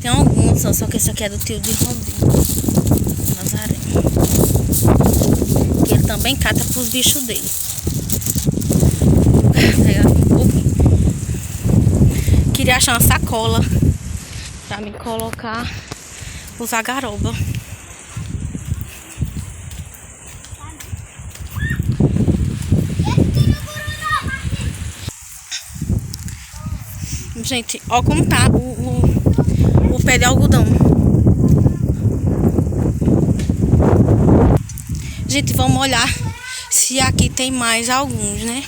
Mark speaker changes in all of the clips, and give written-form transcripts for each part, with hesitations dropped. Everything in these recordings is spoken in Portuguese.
Speaker 1: Tem alguns, ó, só que esse aqui é do tio de Robinho, Nazaré. Que ele também cata pros bichos dele. Vou pegar aqui um pouquinho. Queria achar uma sacola pra me colocar os agaroba. Gente, ó como tá o pé de algodão. Gente, vamos olhar se aqui tem mais alguns, né?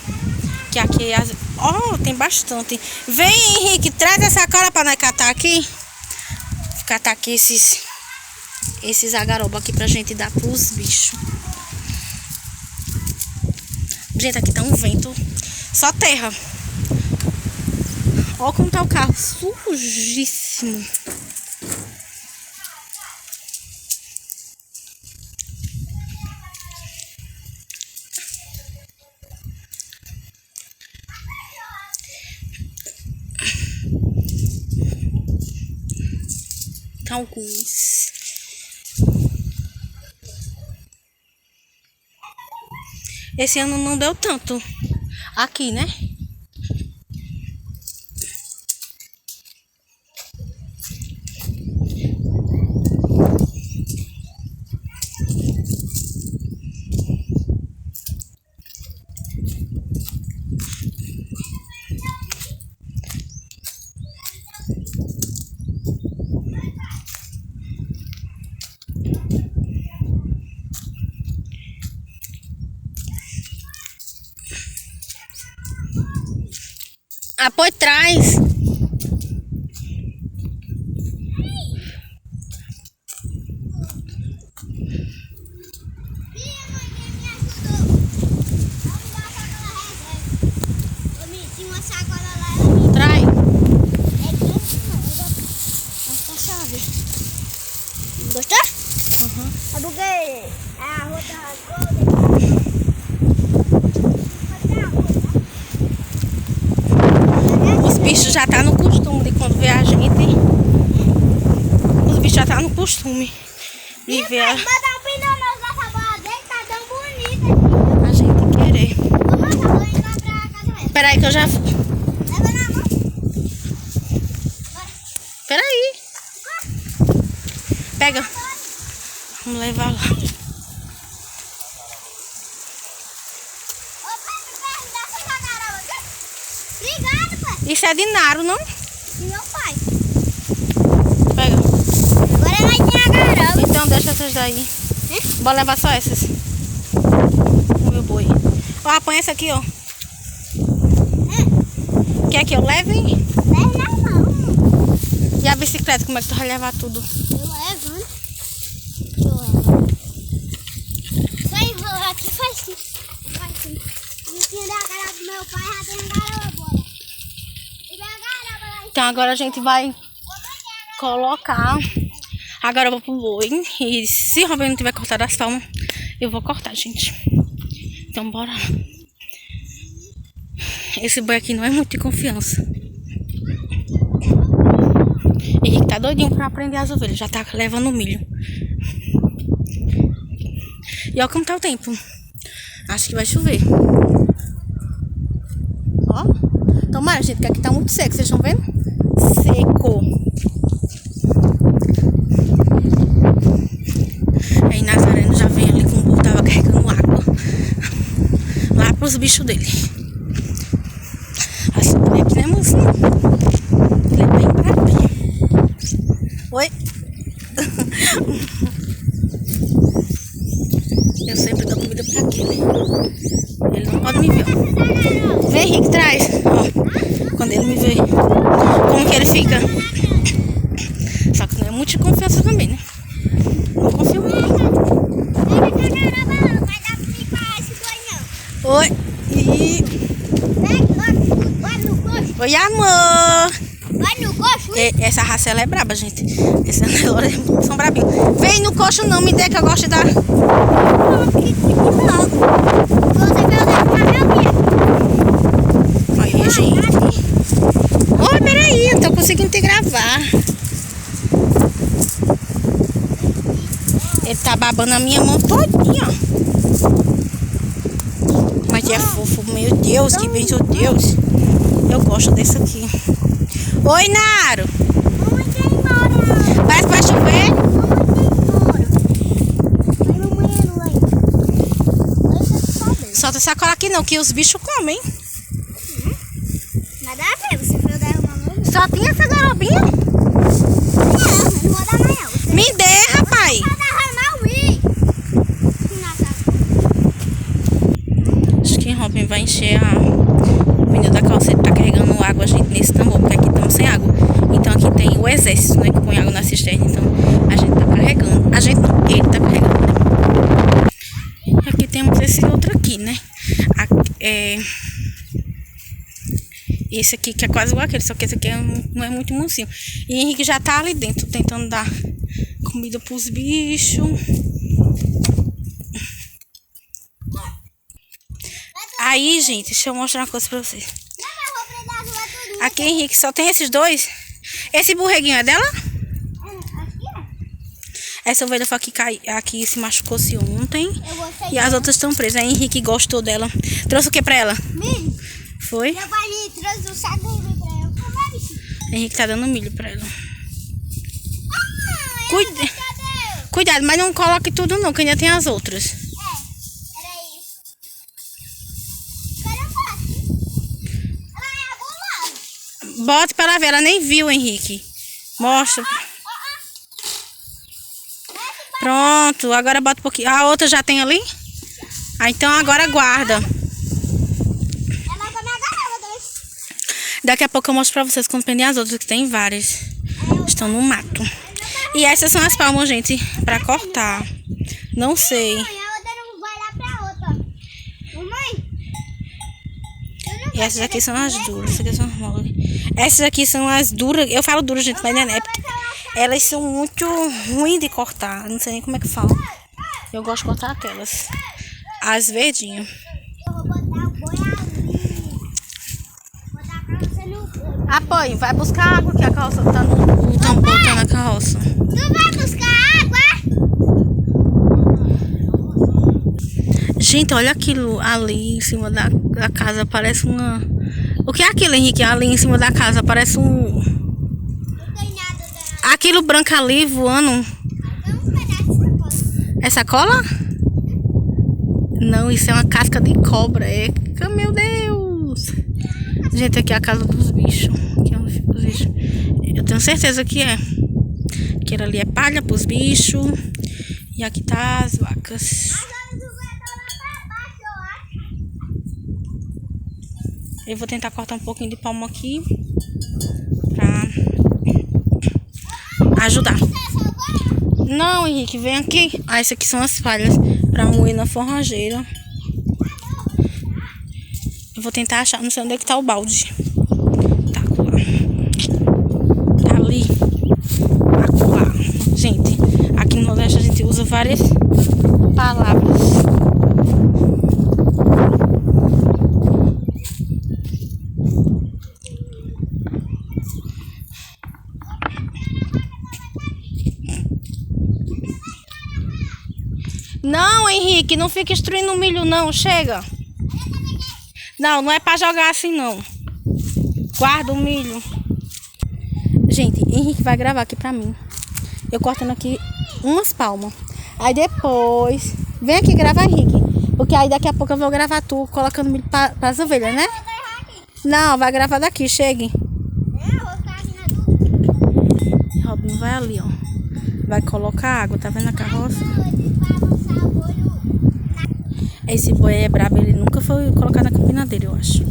Speaker 1: Que aqui, ó, tem bastante. Vem, Henrique, traz essa sacola pra nós catar aqui. Catar aqui esses agaroba aqui pra gente dar pros bichos. Gente, aqui tá um vento, só terra. Olha como tá o carro, sujíssimo. Alguns. Esse ano não deu tanto aqui, né? Ah, por trás. Trai.
Speaker 2: Gostou?
Speaker 1: Uhum.
Speaker 2: É porque a rua tá
Speaker 1: Os bichos já tá no costume de quando vê a gente. Os bichos já tá no costume de ver
Speaker 2: Mandar um pneu nessa bola dele, tá tão bonita.
Speaker 1: a gente querer.
Speaker 2: Vou mandar indo lá pra casa dela.
Speaker 1: Peraí que eu já...
Speaker 2: Leva na mão.
Speaker 1: Peraí. Pega. Vamos levar lá.
Speaker 2: Obrigado, pai.
Speaker 1: Isso é de Naro, não?
Speaker 2: E meu pai.
Speaker 1: Pega.
Speaker 2: Agora nós tem a garoba.
Speaker 1: Então deixa essas daí. Bora levar só essas. O meu boi. Ó, põe essa aqui, ó. Quer que eu leve?
Speaker 2: Leva na mão.
Speaker 1: E a bicicleta, como é que tu vai levar tudo?
Speaker 2: Eu levo, né? Só enrolar aqui faz sim. E o tio da garoba do meu pai já tem a garoba. E da garoba lá.
Speaker 1: Então agora a gente vai colocar a garoba pro boi. E se o Robin não tiver cortado as palmas, eu vou cortar, gente. Então bora lá. Esse boi aqui não é muito de confiança. Henrique tá doidinho pra aprender as ovelhas. Já tá levando milho. E olha como tá o tempo. Acho que vai chover. Ó. Tomara, gente, que aqui tá muito seco. Vocês estão vendo? Seco. Aí Nazareno já vem ali com o burro. Tava carregando água lá pros bichos dele. Assim, aqui não é mocinho. Ele é bem brabinho. Oi? Eu sempre dou comida pra aquele. Ele não pode me ver, ó. Vem, Henrique, traz. Ó, quando ele me vê, como que ele fica. Só que não é muito de confiança também, né? Não confio muito. Oi. Oi, amor.
Speaker 2: Vai no coxo.
Speaker 1: Essa raça ela é braba, gente. Essa Nelora são brabinhos. Vem no coxo não, me dê que eu gosto de dar. Olha, gente. Oi, peraí, eu tô conseguindo te gravar. Ele tá babando a minha mão todinha. Mas é fofo, meu Deus, que bem, meu Deus. Eu gosto desse aqui. Oi, Naro.
Speaker 2: Mamãe quer ir embora.
Speaker 1: Vai chover?
Speaker 2: Mamãe quer ir embora. Vai, mamãe, vai.
Speaker 1: Solta essa cola aqui não, que os bichos comem.
Speaker 2: Vai dar tempo, se for dar uma mão.
Speaker 1: Só tem essa garobinha?
Speaker 2: Não vou dar mais não.
Speaker 1: Me dê, rapaz.
Speaker 2: Vai derramar o rio.
Speaker 1: Acho que Robin vai encher o pneu da calça. Ele tá carregando água, gente, nesse tambor, porque aqui estamos sem água. Então aqui tem o exército, né, que põe água na cisterna. Então a gente tá carregando. A gente não, ele tá carregando, né? Aqui temos esse outro aqui, né? Esse aqui que é quase igual aquele, só que esse aqui não é muito mansinho. E Henrique já tá ali dentro, tentando dar comida pros bichos. Aí, gente, deixa eu mostrar uma coisa pra vocês. Aqui, Henrique, só tem esses dois. Esse borreguinho é dela? Essa ovelha foi aqui se machucou-se ontem. E as outras estão presas. Aí Henrique gostou dela. Trouxe o que pra ela?
Speaker 2: Milho.
Speaker 1: Foi?
Speaker 2: Meu pai me trouxe um saco de milho pra ela.
Speaker 1: Henrique tá dando milho pra ela.
Speaker 2: Cadê?
Speaker 1: Cuidado, mas não coloque tudo não, que ainda tem as outras.
Speaker 2: Era isso. Cadê o pote? Ela é agulhada.
Speaker 1: Bota pra ela ver, ela nem viu, Henrique. Mostra. Pronto, agora bota um pouquinho. A outra já tem ali? Ah, então agora guarda.
Speaker 2: Ela vai me agarrar,
Speaker 1: Daqui a pouco eu mostro pra vocês quando prender as outras, que tem várias. Estão no mato. E essas são as palmas, gente, pra cortar. Não sei.
Speaker 2: Mãe, a outra não vai lá pra outra. Mamãe?
Speaker 1: E essas aqui são as duras. Essas aqui são as moles. Essas aqui são as duras. Eu falo duras, gente, mas não é porque elas são muito ruins de cortar. Não sei nem como é que fala. Eu gosto de cortar aquelas. As verdinhas.
Speaker 2: Eu vou botar o boi ali. Botar a calça no boi.
Speaker 1: Apoie, vai buscar água que a calça tá no tambor, tá na carroça.
Speaker 2: Tu vai buscar água?
Speaker 1: Gente, olha aquilo ali em cima da casa, parece uma... O que é aquilo, Henrique? Ali em cima da casa, parece um...
Speaker 2: Não tem nada dela.
Speaker 1: Aquilo branco ali voando.
Speaker 2: Tem uns pedaços de sacola.
Speaker 1: É sacola? Não, isso é uma casca de cobra. Meu Deus! Gente, aqui é a casa dos bichos. Aqui é onde ficam os bichos. Eu tenho certeza que é. Aquilo ali é palha pros bichos. E aqui tá as vacas. Eu vou tentar cortar um pouquinho de palma aqui pra ajudar. Não, Henrique, vem aqui. Ah, essas aqui são as palhas pra moer na forrageira. Eu vou tentar achar, não sei onde é que tá o balde. Tá acolá. Tá ali. Acolá. Gente, aqui no Nordeste a gente usa várias palavras. Não, Henrique, não fica destruindo o milho não, chega. Não, não é pra jogar assim não. Guarda o milho. Gente, Henrique vai gravar aqui pra mim. Eu cortando aqui umas palmas. Aí depois... Vem aqui gravar, Henrique. Porque aí daqui a pouco eu vou gravar tu colocando milho pras ovelhas, né? Não, vai gravar daqui, chegue. Robin vai ali, ó. Vai colocar água, tá vendo a carroça? Esse boi é brabo, ele nunca foi colocado na campina dele, eu acho.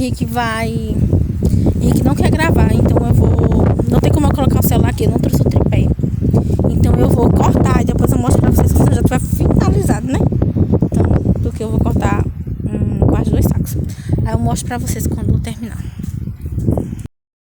Speaker 1: Henrique não quer gravar, então eu vou... Não tem como eu colocar o celular aqui, eu não trouxe o tripé. Então eu vou cortar e depois eu mostro pra vocês quando já tiver finalizado, né? Então, porque eu vou cortar quase 2 sacos. Aí eu mostro pra vocês quando eu terminar.